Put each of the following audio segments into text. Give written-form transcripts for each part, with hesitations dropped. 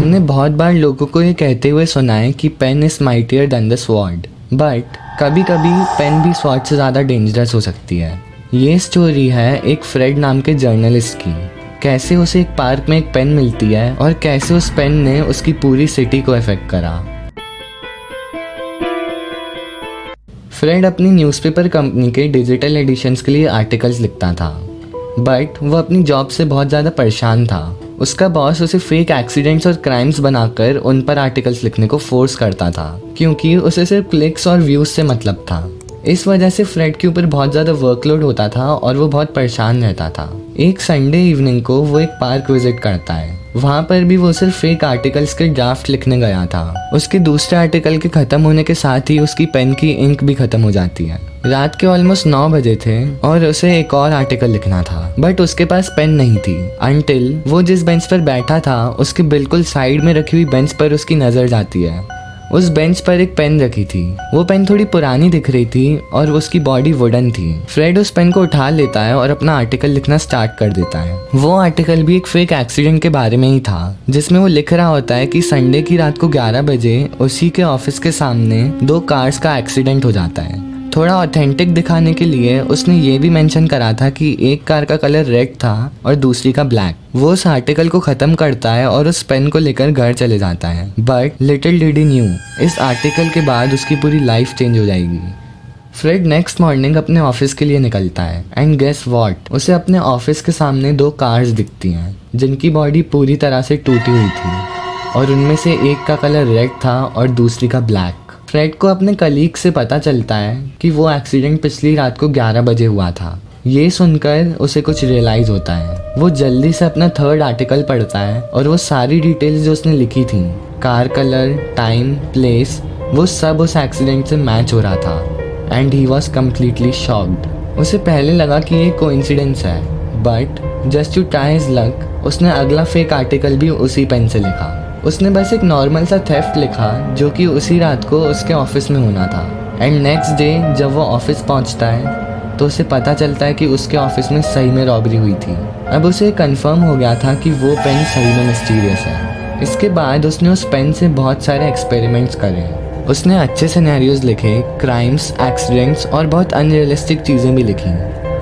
हमने बहुत बार लोगों को ये कहते हुए सुना है कि pen is mightier than the sword, but कभी कभी पेन भी स्वॉर्ड से ज़्यादा डेंजरस हो सकती है। ये स्टोरी है एक फ्रेड नाम के जर्नलिस्ट की। कैसे उसे एक पार्क में एक पेन मिलती है और कैसे उस पेन ने उसकी पूरी सिटी को अफेक्ट करा। फ्रेड अपनी न्यूज़पेपर कंपनी के डिजिटल एडिशंस के लिए आर्टिकल्स लिखता था, बट वो अपनी जॉब से बहुत ज़्यादा परेशान था। उसका बॉस उसे फेक एक्सीडेंट्स और क्राइम्स बनाकर उन पर आर्टिकल्स लिखने को फोर्स करता था, क्योंकि उसे सिर्फ क्लिक्स और व्यूज़ से मतलब था। इस वजह से फ्रेड के ऊपर बहुत ज़्यादा वर्कलोड होता था और वो बहुत परेशान रहता था। एक संडे इवनिंग को वो एक पार्क विजिट करता है। वहाँ पर भी वो सिर्फ फेक आर्टिकल्स के ड्राफ्ट लिखने गया था। उसके दूसरे आर्टिकल के ख़त्म होने के साथ ही उसकी पेन की इंक भी ख़त्म हो जाती है। रात के ऑलमोस्ट 9 बजे थे और उसे एक और आर्टिकल लिखना था, बट उसके पास पेन नहीं थी अनटिल वो जिस बेंच पर बैठा था उसके बिल्कुल साइड में रखी हुई बेंच पर उसकी नज़र जाती है। उस बेंच पर एक पेन रखी थी। वो पेन थोड़ी पुरानी दिख रही थी और उसकी बॉडी वुडन थी। फ्रेड उस पेन को उठा लेता है और अपना आर्टिकल लिखना स्टार्ट कर देता है। वो आर्टिकल भी एक फेक एक्सीडेंट के बारे में ही था, जिसमें वो लिख रहा होता है कि संडे की रात को 11 बजे उसी के ऑफिस के सामने 2 कार्स का एक्सीडेंट हो जाता है। थोड़ा ऑथेंटिक दिखाने के लिए उसने ये भी मेंशन करा था कि एक कार का कलर रेड था और दूसरी का ब्लैक। वो उस आर्टिकल को ख़त्म करता है और उस पेन को लेकर घर चले जाता है, but little did he new इस आर्टिकल के बाद उसकी पूरी लाइफ चेंज हो जाएगी। फ्रेड नेक्स्ट मॉर्निंग अपने ऑफिस के लिए निकलता है एंड गेस व्हाट, उसे अपने ऑफिस के सामने 2 कार्स दिखती हैं जिनकी बॉडी पूरी तरह से टूटी हुई थी और उनमें से एक का कलर रेड था और दूसरी का ब्लैक। फ्रेड को अपने कलीग से पता चलता है कि वो एक्सीडेंट पिछली रात को 11 बजे हुआ था। ये सुनकर उसे कुछ रियलाइज़ होता है। वो जल्दी से अपना 3rd आर्टिकल पढ़ता है और वो सारी डिटेल्स जो उसने लिखी थी, कार कलर, टाइम, प्लेस, वो सब उस एक्सीडेंट से मैच हो रहा था and he was completely shocked. उसे पहले लगा कि ये कोइंसिडेंस है, but just to try his luck उसने अगला फेक आर्टिकल भी उसी पेन से लिखा। उसने बस एक नॉर्मल सा थेफ्ट लिखा जो कि उसी रात को उसके ऑफिस में होना था। एंड नेक्स्ट डे जब वो ऑफिस पहुंचता है तो उसे पता चलता है कि उसके ऑफिस में सही में रॉबरी हुई थी। अब उसे कंफर्म हो गया था कि वो पेन सही में मिस्टीरियस है। इसके बाद उसने उस पेन से बहुत सारे एक्सपेरिमेंट्स करे। उसने अच्छे सिनेरियोज लिखे, क्राइम्स, एक्सीडेंट्स और बहुत अनरियलिस्टिक चीज़ें भी लिखी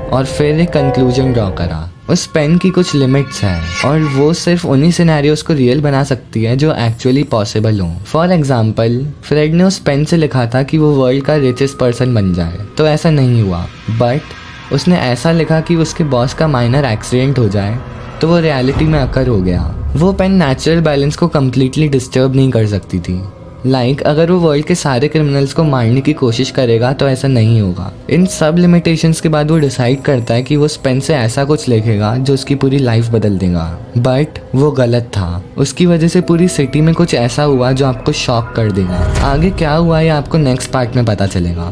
और फिर एक कंक्लूजन ड्रॉ करा। उस पेन की कुछ लिमिट्स हैं और वो सिर्फ उन्हीं सिनेरियोज को रियल बना सकती है जो एक्चुअली पॉसिबल हो। फॉर एग्जाम्पल, फ्रेड ने उस पेन से लिखा था कि वो वर्ल्ड का रिचेस्ट पर्सन बन जाए, तो ऐसा नहीं हुआ। बट उसने ऐसा लिखा कि उसके बॉस का माइनर एक्सीडेंट हो जाए, तो वो रियलिटी में अकर हो गया। वो पेन नेचुरल बैलेंस को कम्प्लीटली डिस्टर्ब नहीं कर सकती थी। अगर वो वर्ल्ड के सारे क्रिमिनल्स को मारने की कोशिश करेगा तो ऐसा नहीं होगा। इन सब लिमिटेशंस के बाद वो डिसाइड करता है कि वो उस पेन से ऐसा कुछ लिखेगा जो उसकी पूरी लाइफ बदल देगा, बट वो गलत था। उसकी वजह से पूरी सिटी में कुछ ऐसा हुआ जो आपको शॉक कर देगा। आगे क्या हुआ ये आपको नेक्स्ट पार्ट में पता चलेगा।